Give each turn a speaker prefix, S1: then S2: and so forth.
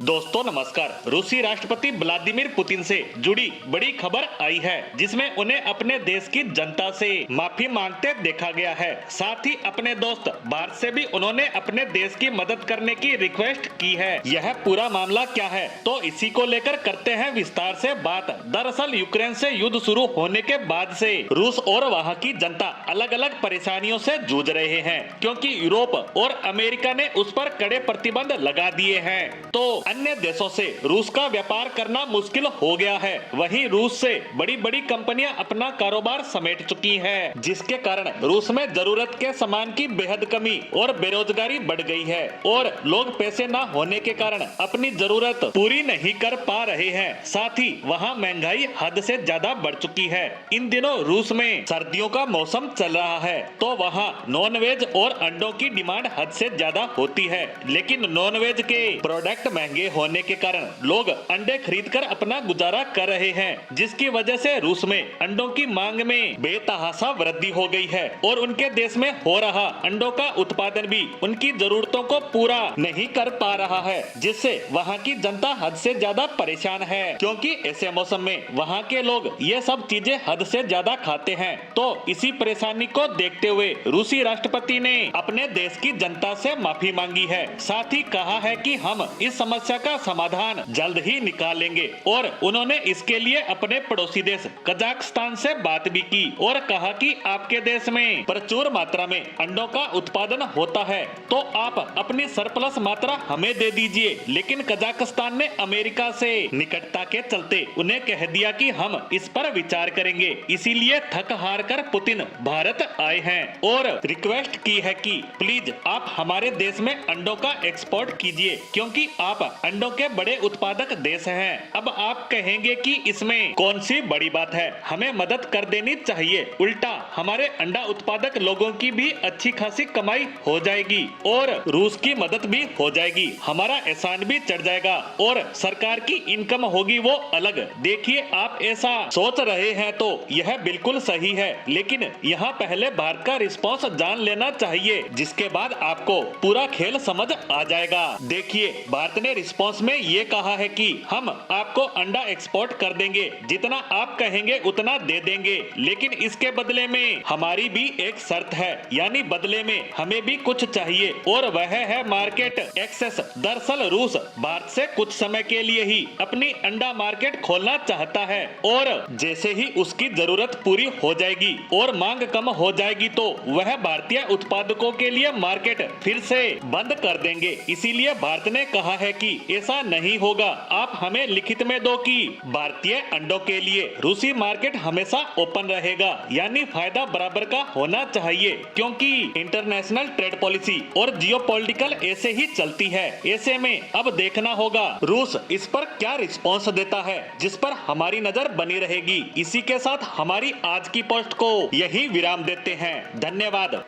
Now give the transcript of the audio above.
S1: दोस्तों नमस्कार। रूसी राष्ट्रपति व्लादिमीर पुतिन से जुड़ी बड़ी खबर आई है, जिसमें उन्हें अपने देश की जनता से माफी मांगते देखा गया है। साथ ही अपने दोस्त भारत से भी उन्होंने अपने देश की मदद करने की रिक्वेस्ट की है। यह पूरा मामला क्या है, तो इसी को लेकर करते हैं विस्तार से बात। दरअसल यूक्रेन से युद्ध शुरू होने के बाद से रूस और वहाँ की जनता अलग अलग परेशानियों से जूझ रहे हैं, क्योंकि यूरोप और अमेरिका ने उस पर कड़े प्रतिबंध लगा दिए हैं। तो अन्य देशों से रूस का व्यापार करना मुश्किल हो गया है। वहीं रूस से बड़ी बड़ी कंपनियां अपना कारोबार समेट चुकी हैं, जिसके कारण रूस में जरूरत के सामान की बेहद कमी और बेरोजगारी बढ़ गई है और लोग पैसे न होने के कारण अपनी जरूरत पूरी नहीं कर पा रहे हैं। साथ ही वहाँ महंगाई हद से ज्यादा बढ़ चुकी है। इन दिनों रूस में सर्दियों का मौसम चल रहा है, तो वहाँ नॉनवेज और अंडों की डिमांड हद से ज्यादा होती है, लेकिन नॉनवेज के प्रोडक्ट महंगे होने के कारण लोग अंडे खरीदकर अपना गुजारा कर रहे हैं, जिसकी वजह से रूस में अंडों की मांग में बेतहाशा वृद्धि हो गई है और उनके देश में हो रहा अंडों का उत्पादन भी उनकी जरूरतों को पूरा नहीं कर पा रहा है, जिससे वहाँ की जनता हद से ज्यादा परेशान है। क्योंकि ऐसे मौसम में वहाँ के लोग ये सब चीजें हद से ज्यादा खाते हैं। तो इसी परेशानी को देखते हुए रूसी राष्ट्रपति ने अपने देश की जनता से माफी मांगी है। साथ ही कहा है कि हम इस समस्या का समाधान जल्द ही निकालेंगे और उन्होंने इसके लिए अपने पड़ोसी देश कजाकिस्तान से बात भी की और कहा कि आपके देश में प्रचुर मात्रा में अंडों का उत्पादन होता है, तो आप अपनी सरप्लस मात्रा हमें दे दीजिए। लेकिन कजाकिस्तान ने अमेरिका से निकटता के चलते उन्हें कह दिया कि हम इस पर विचार करेंगे। इसीलिए थक हार कर पुतिन भारत आए हैं और रिक्वेस्ट की है कि प्लीज आप हमारे देश में अंडों का एक्सपोर्ट कीजिए, क्योंकि आप अंडों के बड़े उत्पादक देश हैं। अब आप कहेंगे कि इसमें कौन सी बड़ी बात है, हमें मदद कर देनी चाहिए। उल्टा हमारे अंडा उत्पादक लोगों की भी अच्छी खासी कमाई हो जाएगी और रूस की मदद भी हो जाएगी, हमारा एहसान भी चढ़ जाएगा और सरकार की इनकम होगी वो अलग। देखिए, आप ऐसा सोच रहे हैं तो यह बिल्कुल सही है, लेकिन यहाँ पहले भारत का रिस्पॉन्स जान लेना चाहिए, जिसके बाद आपको पूरा खेल समझ आ जाएगा। देखिए, भारत ने रिस्पॉन्स में ये कहा है कि हम आपको अंडा एक्सपोर्ट कर देंगे, जितना आप कहेंगे उतना दे देंगे, लेकिन इसके बदले में हमारी भी एक शर्त है, यानी बदले में हमें भी कुछ चाहिए और वह है मार्केट एक्सेस। दरअसल रूस भारत से कुछ समय के लिए ही अपनी अंडा मार्केट खोलना चाहता है और जैसे ही उसकी जरूरत पूरी हो जाएगी और मांग कम हो जाएगी, तो वह भारतीय उत्पादकों के लिए मार्केट फिर से बंद कर देंगे। इसीलिए भारत ने कहा है कि ऐसा नहीं होगा, आप हमें लिखित में दो कि भारतीय अंडों के लिए रूसी मार्केट हमेशा ओपन रहेगा, यानी फायदा बराबर का होना चाहिए, क्योंकि इंटरनेशनल ट्रेड पॉलिसी और जियोपॉलिटिकल ऐसे ही चलती है। ऐसे में अब देखना होगा रूस इस पर क्या रिस्पॉन्स देता है, जिस पर हमारी नजर बनी रहेगी। इसी के साथ हमारी आज की पोस्ट को यही विराम देते हैं। धन्यवाद।